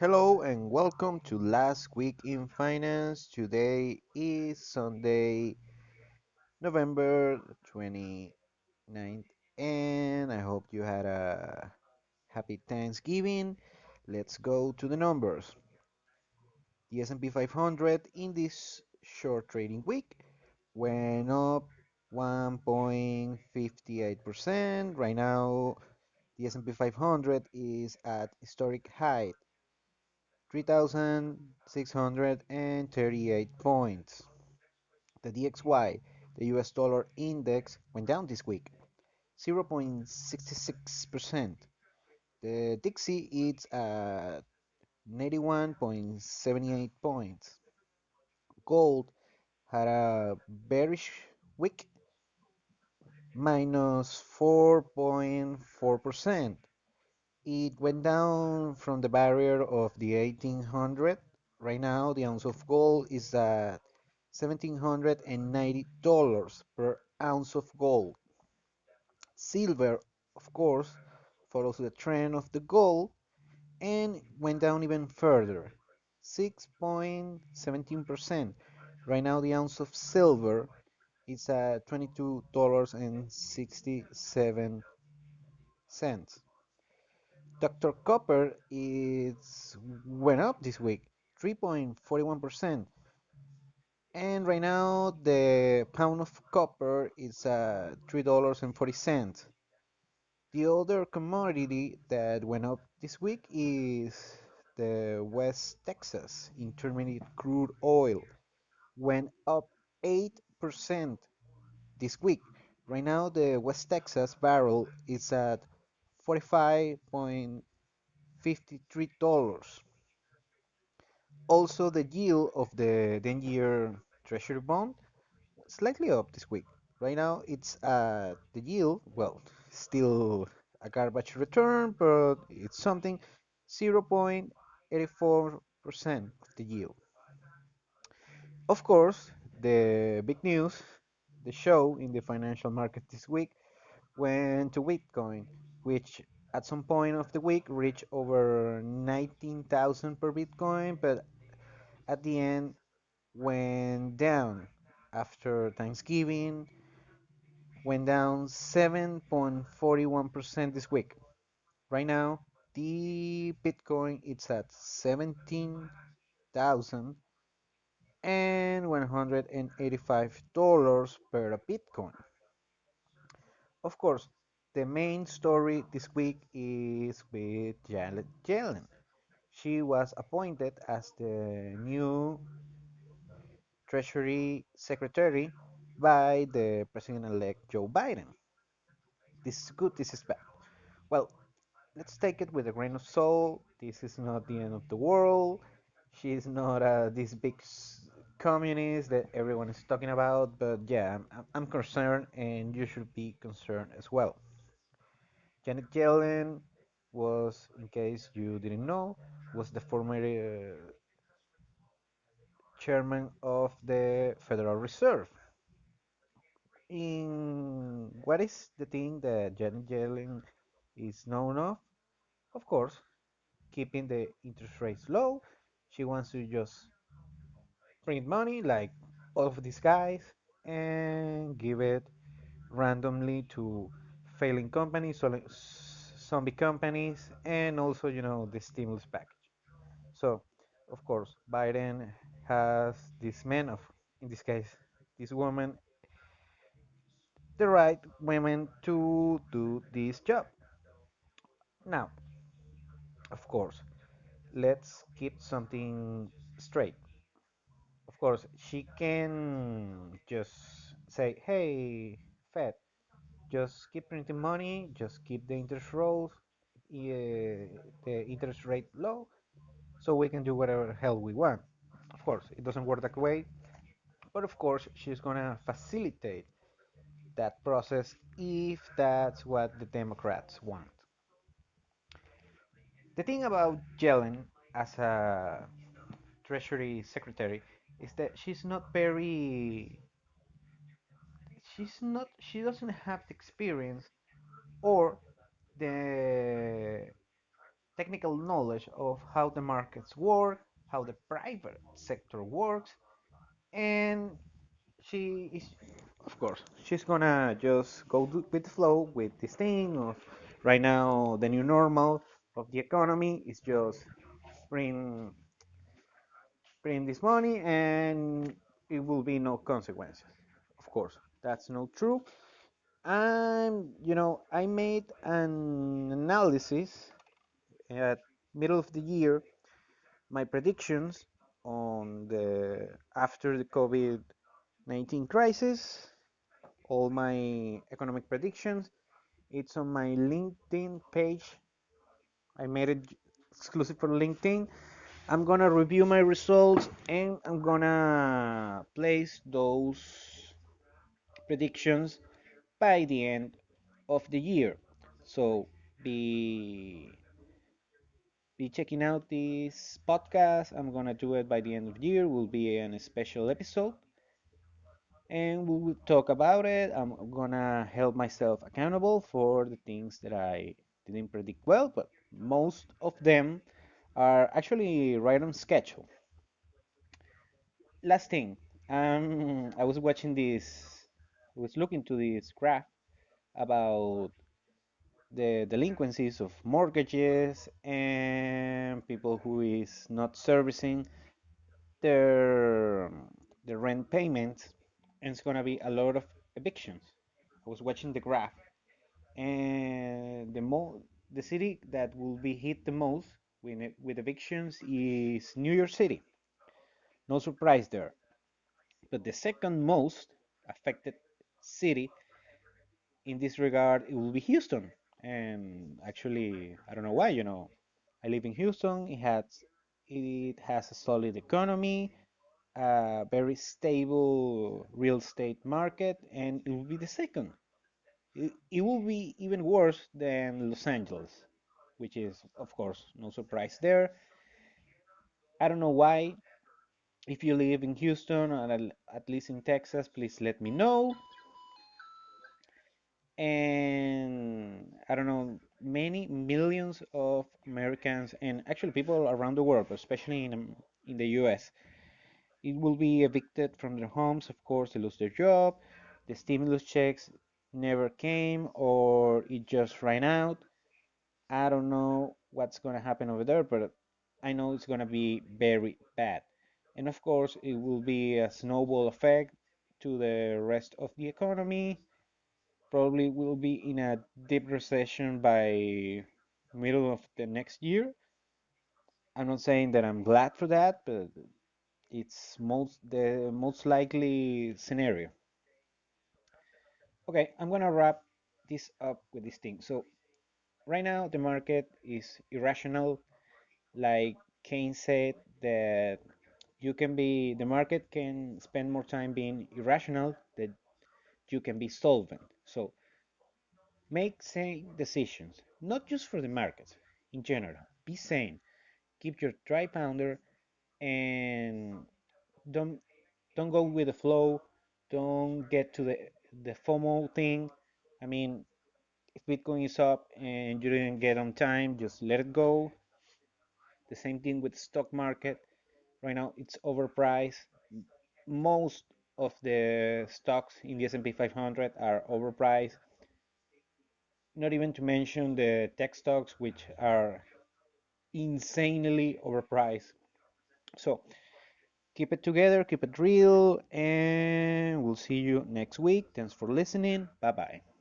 Hello and welcome to Last Week in Finance. Today is Sunday, November 29th, and I hope you had a happy Thanksgiving. Let's go to the numbers. The S&P 500 in this short trading week went up 1.58%. Right now, the S&P 500 is at historic high 3,638 points. The DXY, the US dollar index, went down this week 0.66%. The Dixie is at 91.78 points. Gold had a bearish week, minus 4.4%. It went down from the barrier of the 1800. Right now, the ounce of gold is at $1,790 per ounce of gold. Silver, of course, follows the trend of the gold and went down even further, 6.17%. Right now, the ounce of silver is at $22.67. Dr. Copper is went up this week, 3.41%. And right now the pound of copper is at $3.40. The other commodity that went up this week is the West Texas Intermediate crude oil. Went up 8% this week. Right now the West Texas barrel is at $45.53. Also, the yield of the 10-year Treasury bond slightly up this week. Right now, it's the yield, well, still a garbage return, but it's something 0.84% of the yield. Of course, the big news, the show in the financial market this week went to Bitcoin, which at some point of the week reached over 19,000 per Bitcoin, but at the end went down after Thanksgiving, went down 7.41% this week. Right now, the Bitcoin it's at 17,185 per Bitcoin. Of course, the main story this week is with Janet Yellen. She was appointed as the new Treasury Secretary by the President-elect Joe Biden. This is good, this is bad. Well, let's take it with a grain of salt. This is not the end of the world. She's not this big communist that everyone is talking about, but yeah, I'm concerned, and you should be concerned as well. Janet Yellen was, in case you didn't know, was the former chairman of the Federal Reserve. In what is the thing that Janet Yellen is known of? Of course, keeping the interest rates low. She wants to just print money like all of these guys and give it randomly to failing companies, zombie companies, and also, the stimulus package. So, of course, Biden has this man of, in this case, this woman, the right women to do this job. Now, of course, let's keep something straight. Of course, she can just say, hey, Fed, just keep printing money, just keep the interest rolls, the interest rate low, so we can do whatever hell we want. Of course, it doesn't work that way, but of course, she's gonna facilitate that process if that's what the Democrats want. The thing about Yellen as a Treasury Secretary is that she doesn't have the experience or the technical knowledge of how the markets work, how the private sector works, and she is, of course, she's gonna just go with the flow with this thing of right now the new normal of the economy is just bring bring this money and it will be no consequences. Of course, that's not true. And I made an analysis at middle of the year, my predictions on the after the COVID-19 crisis, all my economic predictions. It's on my LinkedIn page. I made it exclusive for LinkedIn. I'm gonna review my results and I'm gonna place those predictions by the end of the year. So be be checking out this podcast. I'm gonna do it by the end of the year. Will be a special episode, and we will talk about it. I'm gonna help myself accountable for the things that I didn't predict well, but most of them are actually right on schedule. Last thing, I was watching this, I was looking to this graph about the delinquencies of mortgages and people who is not servicing their the rent payments, and it's gonna be a lot of evictions. I was watching the graph, and the city that will be hit the most with evictions is New York City. No surprise there. But the second most affected city in this regard it will be Houston. And actually, I don't know why. I live in Houston. It has a solid economy, a very stable real estate market, and it will be the second. It will be even worse than Los Angeles, which is, of course, no surprise there. I don't know why. If you live in Houston or at least in Texas, please let me know. And I don't know, many millions of Americans and actually people around the world, but especially in the US, it will be evicted from their homes. Of course, they lose their job. The stimulus checks never came or it just ran out. I don't know what's going to happen over there, but I know it's going to be very bad. And of course, it will be a snowball effect to the rest of the economy. Probably will be in a deep recession by middle of the next year. I'm not saying that I'm glad for that, but it's the most likely scenario. Okay, I'm gonna wrap this up with this thing. So right now the market is irrational. Like Keynes said that the market can spend more time being irrational than you can be solvent. So make sane decisions, not just for the markets, in general. Be sane. Keep your dry pounder and don't don't go with the flow. Don't get to the FOMO thing. I mean, if Bitcoin is up and you didn't get on time, just let it go. The same thing with stock market. Right now, it's overpriced. Most of the stocks in the S&P 500 are overpriced. Not even to mention the tech stocks, which are insanely overpriced. So keep it together, keep it real, and we'll see you next week. Thanks for listening. Bye bye.